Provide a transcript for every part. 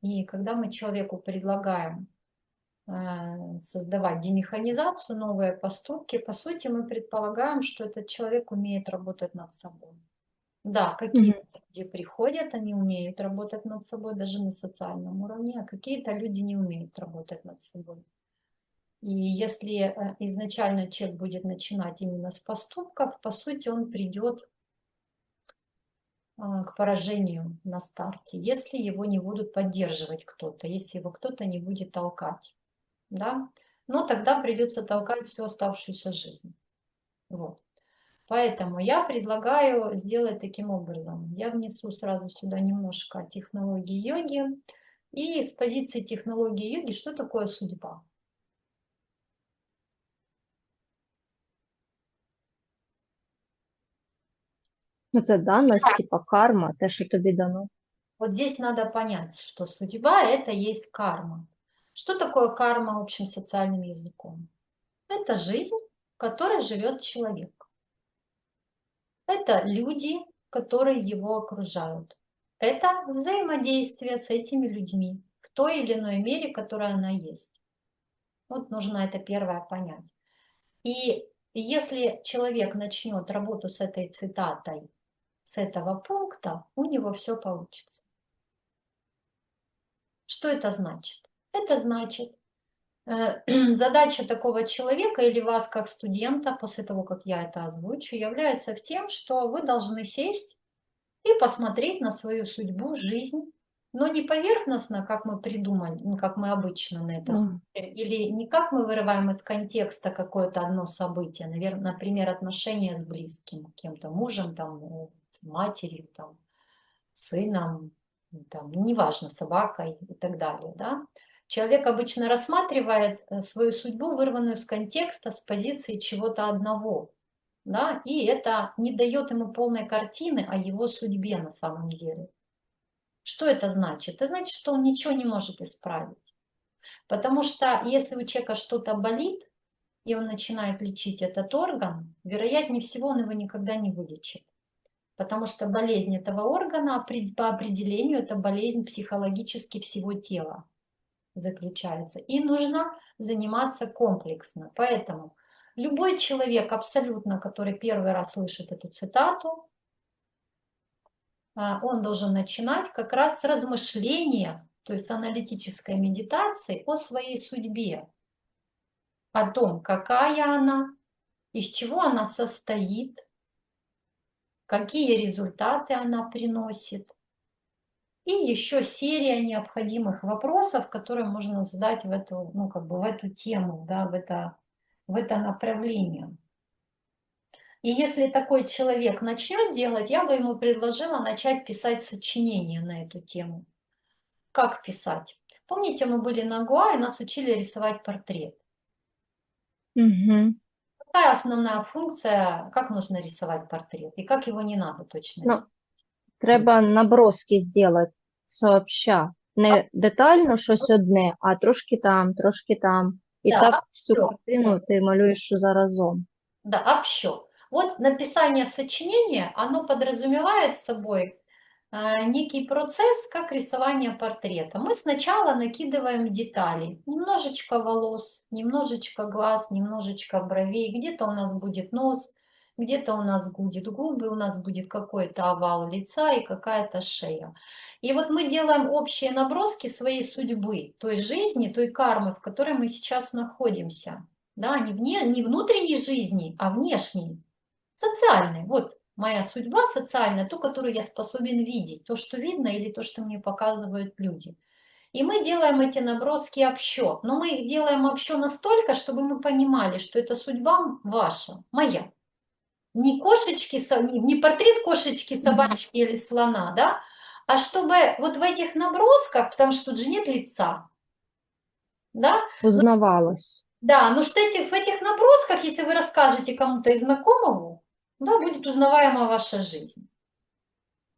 И когда мы человеку предлагаем создавать демеханизацию, новые поступки, по сути, мы предполагаем, что этот человек умеет работать над собой. Да, какие-то Мгм. люди приходят, они умеют работать над собой даже на социальном уровне, а какие-то люди не умеют работать над собой. И если изначально человек будет начинать именно с поступков, по сути, он придет к поражению на старте, если его не будут поддерживать кто-то, если его кто-то не будет толкать, да, но тогда придется толкать всю оставшуюся жизнь. Вот. Поэтому я предлагаю сделать таким образом. Я внесу сразу сюда немножко технологии йоги. И с позиции технологии йоги, что такое судьба? Ну, це данность, типа карма, те, що тобі дано. Вот здесь надо понять, что судьба – это есть карма. Что такое карма общим социальным языком? Это жизнь, в которой живет человек. Это люди, которые его окружают. Это взаимодействие с этими людьми в той или иной мере, которая она есть. Вот нужно это первое понять. И если человек начнет работу с этой цитатой, с этого пункта, у него все получится. Что это значит? Это значит, задача такого человека или вас как студента, после того, как я это озвучу, является в тем, что вы должны сесть и посмотреть на свою судьбу, жизнь, но не поверхностно, как мы придумали, ну, как мы обычно на это Ага. смотрим, или не как мы вырываем из контекста какое-то одно событие, наверное, например, отношения с близким, кем-то, мужем, там, матерью, там, сыном, там, неважно, собакой и так далее, да. Человек обычно рассматривает свою судьбу, вырванную из контекста, с позиции чего-то одного, да, и это не дает ему полной картины о его судьбе на самом деле. Что это значит? Это значит, что он ничего не может исправить. Потому что если у человека что-то болит, и он начинает лечить этот орган, вероятнее всего он его никогда не вылечит. Потому что болезнь этого органа по определению это болезнь психологически всего тела заключается. И нужно заниматься комплексно. Поэтому любой человек абсолютно, который первый раз слышит эту цитату, он должен начинать как раз с размышления, то есть с аналитической медитации о своей судьбе, о том, какая она, из чего она состоит, какие результаты она приносит. И еще серия необходимых вопросов, которые можно задать в эту, ну, как бы в эту тему, да, в это направление. И если такой человек начнет делать, я бы ему предложила начать писать сочинение на эту тему. Как писать? Помните, мы были на Гоа, и нас учили рисовать портрет. Угу. Какая основная функция, как нужно рисовать портрет, и как его не надо точно Ну, рисовать? треба наброски зробити сообща. А, Не детально щось одне, а трошки там, трошки там. І Да, так всю все. картину ти малюєш заразом. Да, общо. Вот написание сочинения, оно подразумевает собой некий процесс, как рисование портрета. Мы сначала накидываем детали. Немножечко волос, немножечко глаз, немножечко бровей. Где-то у нас будет нос, где-то у нас будет губы, у нас будет какой-то овал лица и какая-то шея. И вот мы делаем общие наброски своей судьбы, той жизни, той кармы, в которой мы сейчас находимся. Да, не внутренней жизни, а внешней, социальной. Вот моя судьба социальная, ту, которую я способен видеть, то, что видно или то, что мне показывают люди. И мы делаем эти наброски общо, но мы их делаем общо настолько, чтобы мы понимали, что это судьба ваша, моя. Не кошечки, не портрет кошечки, собачки или слона, да, а чтобы вот в этих набросках, потому что тут же нет лица, да, Узнавалось. да, но что в этих набросках, если вы расскажете кому-то из знакомому, да, будет узнаваема ваша жизнь.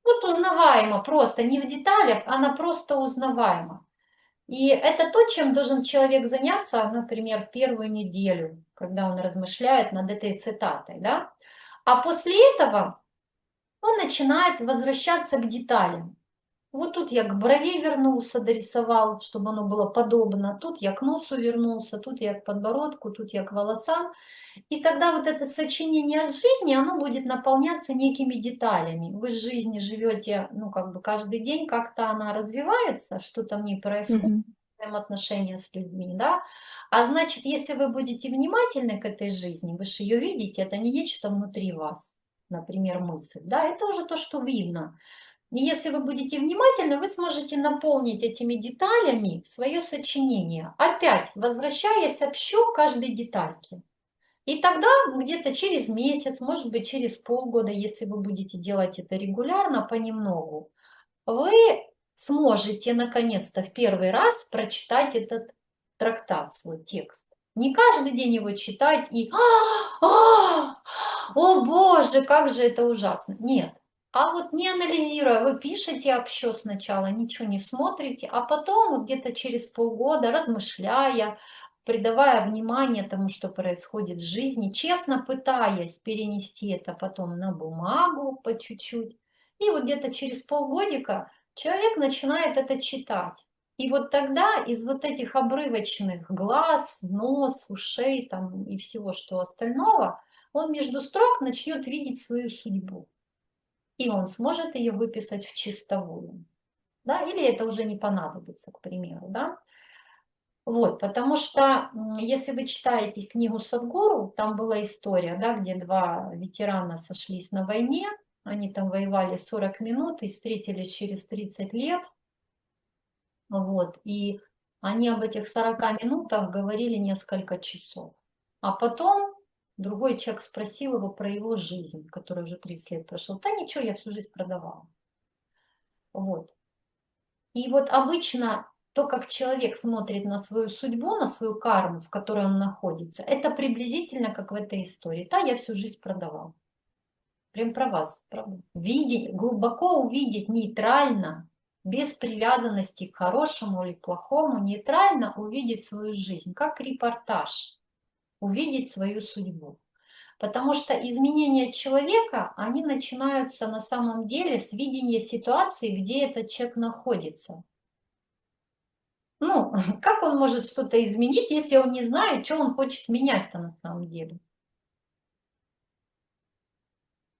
Вот узнаваемо просто, не в деталях, она просто узнаваема. И это то, чем должен человек заняться, например, в первую неделю, когда он размышляет над этой цитатой, да. А после этого он начинает возвращаться к деталям. Вот тут я к брове вернулся, дорисовал, чтобы оно было подобно. Тут я к носу вернулся, тут я к подбородку, тут я к волосам. И тогда вот это сочинение от жизни, оно будет наполняться некими деталями. Вы с жизни живете, ну, как бы каждый день, как-то она развивается, что-то в ней происходит, Мгм. взаимоотношения с людьми, да. А значит, если вы будете внимательны к этой жизни, вы же ее видите, это не нечто внутри вас, например, мысль, да, это уже то, что видно. И если вы будете внимательны, вы сможете наполнить этими деталями свое сочинение, опять возвращаясь общо к каждой детальке. И тогда где-то через месяц, может быть, через полгода, если вы будете делать это регулярно, понемногу, вы сможете наконец-то в первый раз прочитать этот трактат, свой текст. Не каждый день его читать и о боже, как же это ужасно. Нет. А вот не анализируя, вы пишете общо сначала, ничего не смотрите, а потом вот где-то через полгода, размышляя, придавая внимание тому, что происходит в жизни, честно пытаясь перенести это потом на бумагу по чуть-чуть. И вот где-то через полгодика человек начинает это читать. И вот тогда из вот этих обрывочных глаз, нос, ушей там, и всего что остального, он между строк начнет видеть свою судьбу. И он сможет ее выписать в чистовую. Да? Или это уже не понадобится, к примеру. Да? Вот, потому что если вы читаете книгу Садхгуру, там была история, да, где два ветерана сошлись на войне, они там воевали 40 минут и встретились через 30 лет. Вот, и они об этих 40 минутах говорили несколько часов. А потом другой человек спросил его про его жизнь, которая уже 30 лет прошел. Да ничего, я всю жизнь продавал. Вот. И вот обычно то, как человек смотрит на свою судьбу, на свою карму, в которой он находится, это приблизительно как в этой истории. Да, я всю жизнь продавал. Прям про вас, правда. Видеть, глубоко увидеть нейтрально, без привязанности к хорошему или плохому, нейтрально увидеть свою жизнь, как репортаж, увидеть свою судьбу. Потому что изменения человека, они начинаются на самом деле с видения ситуации, где этот человек находится. Ну, как он может что-то изменить, если он не знает, что он хочет менять-то на самом деле?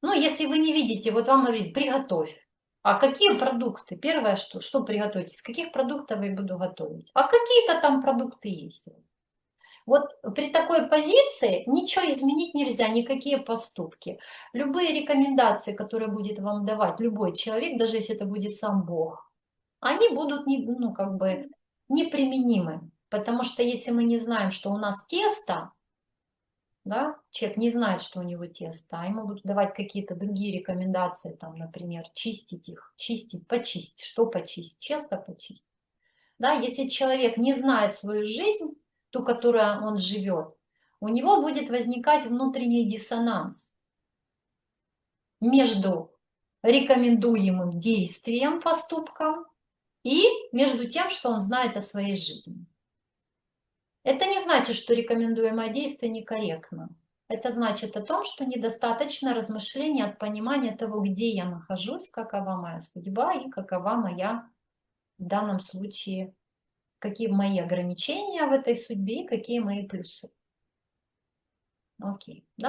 Ну, если вы не видите, вот вам говорит, приготовь. А какие продукты? Первое, что приготовить? Из каких продуктов я буду готовить? А какие-то там продукты есть. Вот при такой позиции ничего изменить нельзя, никакие поступки. Любые рекомендации, которые будет вам давать любой человек, даже если это будет сам Бог, они будут ну, как бы неприменимы. Потому что если мы не знаем, что у нас тесто, да, человек не знает, что у него тесто, а ему будут давать какие-то другие рекомендации, там, например, чистить их, чистить, почистить, что почистить, тесто почистить. Да, если человек не знает свою жизнь, ту, которую он живет, у него будет возникать внутренний диссонанс между рекомендуемым действием, поступком и между тем, что он знает о своей жизни. Это не значит, что рекомендуемое действие некорректно. Это значит о том, что недостаточно размышления от понимания того, где я нахожусь, какова моя судьба и какова моя в данном случае, какие мои ограничения в этой судьбе и какие мои плюсы. Окей, да?